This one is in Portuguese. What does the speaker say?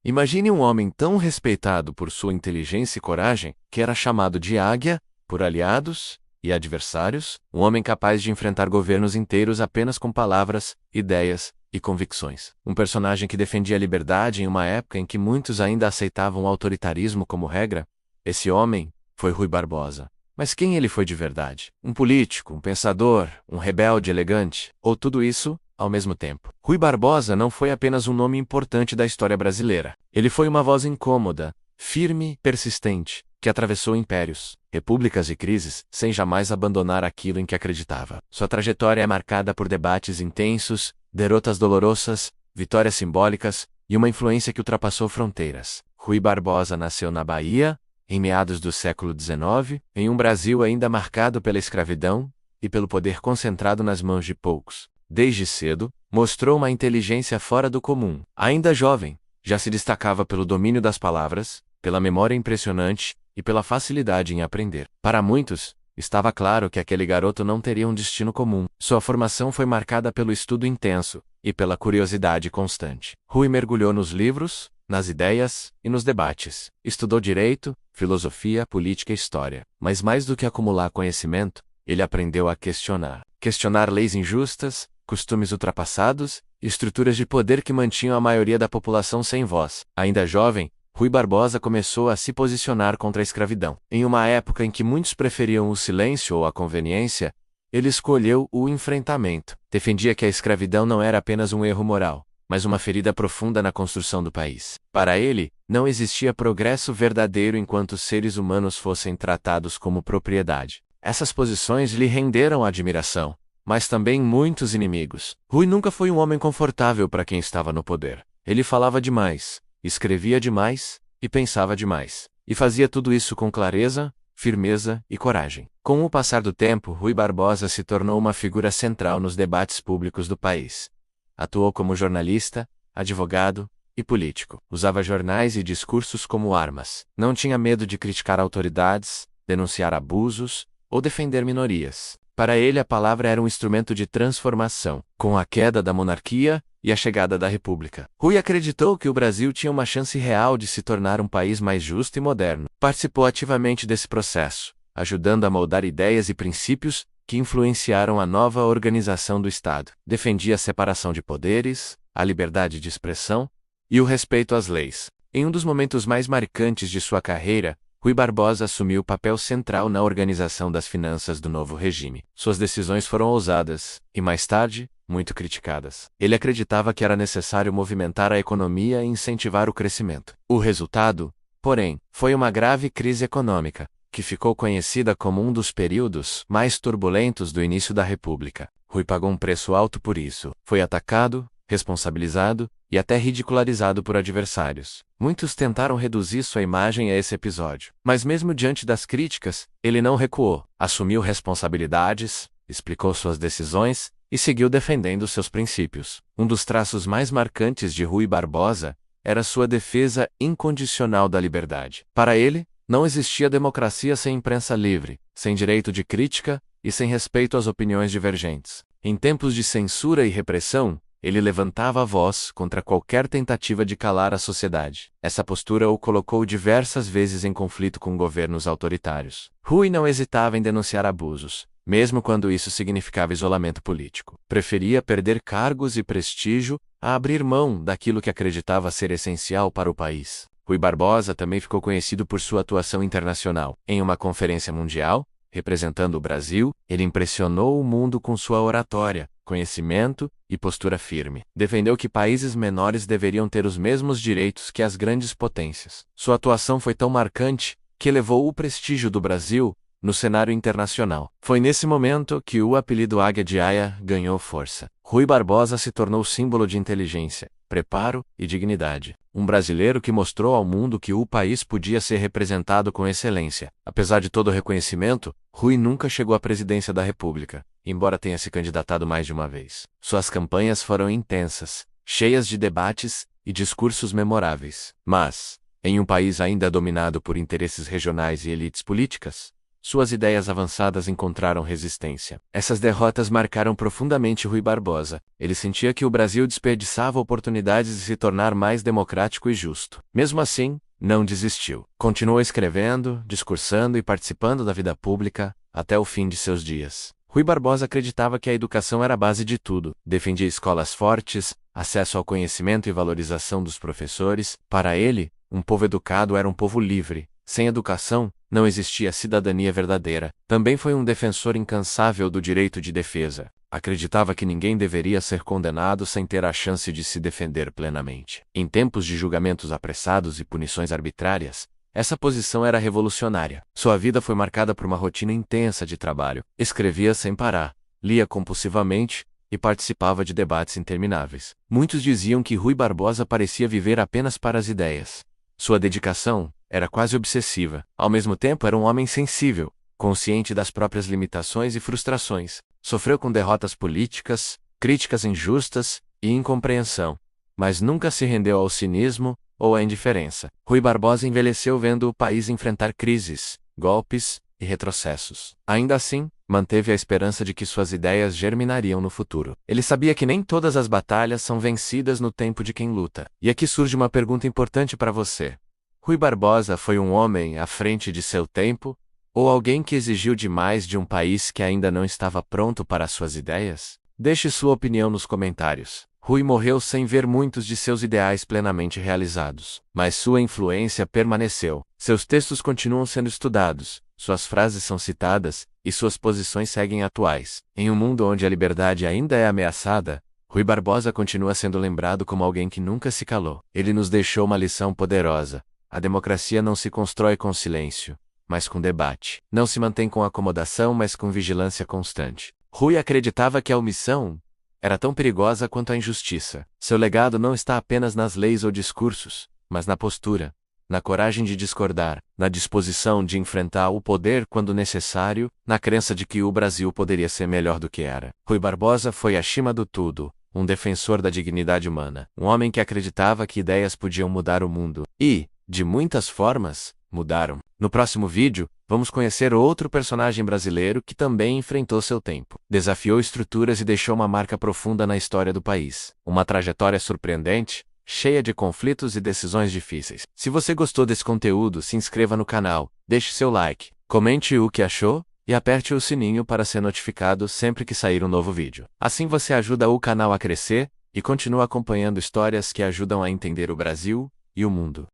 Imagine um homem tão respeitado por sua inteligência e coragem, que era chamado de águia, por aliados e adversários, um homem capaz de enfrentar governos inteiros apenas com palavras, ideias e convicções. Um personagem que defendia a liberdade em uma época em que muitos ainda aceitavam o autoritarismo como regra. Esse homem foi Rui Barbosa. Mas quem ele foi de verdade? Um político, um pensador, um rebelde elegante? Ou tudo isso ao mesmo tempo? Rui Barbosa não foi apenas um nome importante da história brasileira. Ele foi uma voz incômoda, firme, persistente, que atravessou impérios, repúblicas e crises, sem jamais abandonar aquilo em que acreditava. Sua trajetória é marcada por debates intensos, derrotas dolorosas, vitórias simbólicas e uma influência que ultrapassou fronteiras. Rui Barbosa nasceu na Bahia, em meados do século XIX, em um Brasil ainda marcado pela escravidão e pelo poder concentrado nas mãos de poucos. Desde cedo, mostrou uma inteligência fora do comum. Ainda jovem, já se destacava pelo domínio das palavras, pela memória impressionante e pela facilidade em aprender. Para muitos, estava claro que aquele garoto não teria um destino comum. Sua formação foi marcada pelo estudo intenso e pela curiosidade constante. Rui mergulhou nos livros, nas ideias e nos debates. Estudou direito, filosofia, política e história. Mas mais do que acumular conhecimento, ele aprendeu a questionar. Questionar leis injustas, costumes ultrapassados e estruturas de poder que mantinham a maioria da população sem voz. Ainda jovem, Rui Barbosa começou a se posicionar contra a escravidão. Em uma época em que muitos preferiam o silêncio ou a conveniência, ele escolheu o enfrentamento. Defendia que a escravidão não era apenas um erro moral, mas uma ferida profunda na construção do país. Para ele, não existia progresso verdadeiro enquanto os seres humanos fossem tratados como propriedade. Essas posições lhe renderam admiração, mas também muitos inimigos. Rui nunca foi um homem confortável para quem estava no poder. Ele falava demais, escrevia demais e pensava demais. E fazia tudo isso com clareza, firmeza e coragem. Com o passar do tempo, Rui Barbosa se tornou uma figura central nos debates públicos do país. Atuou como jornalista, advogado e político. Usava jornais e discursos como armas. Não tinha medo de criticar autoridades, denunciar abusos ou defender minorias. Para ele, a palavra era um instrumento de transformação. Com a queda da monarquia e a chegada da República, Rui acreditou que o Brasil tinha uma chance real de se tornar um país mais justo e moderno. Participou ativamente desse processo, ajudando a moldar ideias e princípios que influenciaram a nova organização do Estado. Defendia a separação de poderes, a liberdade de expressão e o respeito às leis. Em um dos momentos mais marcantes de sua carreira, Rui Barbosa assumiu papel central na organização das finanças do novo regime. Suas decisões foram ousadas e, mais tarde, muito criticadas. Ele acreditava que era necessário movimentar a economia e incentivar o crescimento. O resultado, porém, foi uma grave crise econômica, que ficou conhecida como um dos períodos mais turbulentos do início da República. Rui pagou um preço alto por isso. Foi atacado, responsabilizado e até ridicularizado por adversários. Muitos tentaram reduzir sua imagem a esse episódio. Mas mesmo diante das críticas, ele não recuou. Assumiu responsabilidades, explicou suas decisões e seguiu defendendo seus princípios. Um dos traços mais marcantes de Rui Barbosa era sua defesa incondicional da liberdade. Para ele, não existia democracia sem imprensa livre, sem direito de crítica e sem respeito às opiniões divergentes. Em tempos de censura e repressão, ele levantava a voz contra qualquer tentativa de calar a sociedade. Essa postura o colocou diversas vezes em conflito com governos autoritários. Rui não hesitava em denunciar abusos, mesmo quando isso significava isolamento político. Preferia perder cargos e prestígio a abrir mão daquilo que acreditava ser essencial para o país. Rui Barbosa também ficou conhecido por sua atuação internacional. Em uma conferência mundial, representando o Brasil, ele impressionou o mundo com sua oratória, conhecimento e postura firme. Defendeu que países menores deveriam ter os mesmos direitos que as grandes potências. Sua atuação foi tão marcante que elevou o prestígio do Brasil no cenário internacional. Foi nesse momento que o apelido Águia de Aia ganhou força. Rui Barbosa se tornou símbolo de inteligência, preparo e dignidade. Um brasileiro que mostrou ao mundo que o país podia ser representado com excelência. Apesar de todo o reconhecimento, Rui nunca chegou à presidência da República, embora tenha se candidatado mais de uma vez. Suas campanhas foram intensas, cheias de debates e discursos memoráveis. Mas, em um país ainda dominado por interesses regionais e elites políticas, suas ideias avançadas encontraram resistência. Essas derrotas marcaram profundamente Rui Barbosa. Ele sentia que o Brasil desperdiçava oportunidades de se tornar mais democrático e justo. Mesmo assim, não desistiu. Continuou escrevendo, discursando e participando da vida pública até o fim de seus dias. Rui Barbosa acreditava que a educação era a base de tudo. Defendia escolas fortes, acesso ao conhecimento e valorização dos professores. Para ele, um povo educado era um povo livre. Sem educação, não existia cidadania verdadeira. Também foi um defensor incansável do direito de defesa. Acreditava que ninguém deveria ser condenado sem ter a chance de se defender plenamente. Em tempos de julgamentos apressados e punições arbitrárias, essa posição era revolucionária. Sua vida foi marcada por uma rotina intensa de trabalho. Escrevia sem parar, lia compulsivamente e participava de debates intermináveis. Muitos diziam que Rui Barbosa parecia viver apenas para as ideias. Sua dedicação era quase obsessiva. Ao mesmo tempo, era um homem sensível, consciente das próprias limitações e frustrações. Sofreu com derrotas políticas, críticas injustas e incompreensão, mas nunca se rendeu ao cinismo ou à indiferença. Rui Barbosa envelheceu vendo o país enfrentar crises, golpes e retrocessos. Ainda assim, manteve a esperança de que suas ideias germinariam no futuro. Ele sabia que nem todas as batalhas são vencidas no tempo de quem luta. E aqui surge uma pergunta importante para você. Rui Barbosa foi um homem à frente de seu tempo, ou alguém que exigiu demais de um país que ainda não estava pronto para suas ideias? Deixe sua opinião nos comentários. Rui morreu sem ver muitos de seus ideais plenamente realizados, mas sua influência permaneceu. Seus textos continuam sendo estudados, suas frases são citadas, e suas posições seguem atuais. Em um mundo onde a liberdade ainda é ameaçada, Rui Barbosa continua sendo lembrado como alguém que nunca se calou. Ele nos deixou uma lição poderosa. A democracia não se constrói com silêncio, mas com debate. Não se mantém com acomodação, mas com vigilância constante. Rui acreditava que a omissão era tão perigosa quanto a injustiça. Seu legado não está apenas nas leis ou discursos, mas na postura, na coragem de discordar, na disposição de enfrentar o poder quando necessário, na crença de que o Brasil poderia ser melhor do que era. Rui Barbosa foi acima do tudo, um defensor da dignidade humana, um homem que acreditava que ideias podiam mudar o mundo. E, de muitas formas, mudaram. No próximo vídeo, vamos conhecer outro personagem brasileiro que também enfrentou seu tempo, desafiou estruturas e deixou uma marca profunda na história do país. Uma trajetória surpreendente, cheia de conflitos e decisões difíceis. Se você gostou desse conteúdo, se inscreva no canal, deixe seu like, comente o que achou e aperte o sininho para ser notificado sempre que sair um novo vídeo. Assim você ajuda o canal a crescer e continua acompanhando histórias que ajudam a entender o Brasil e o mundo.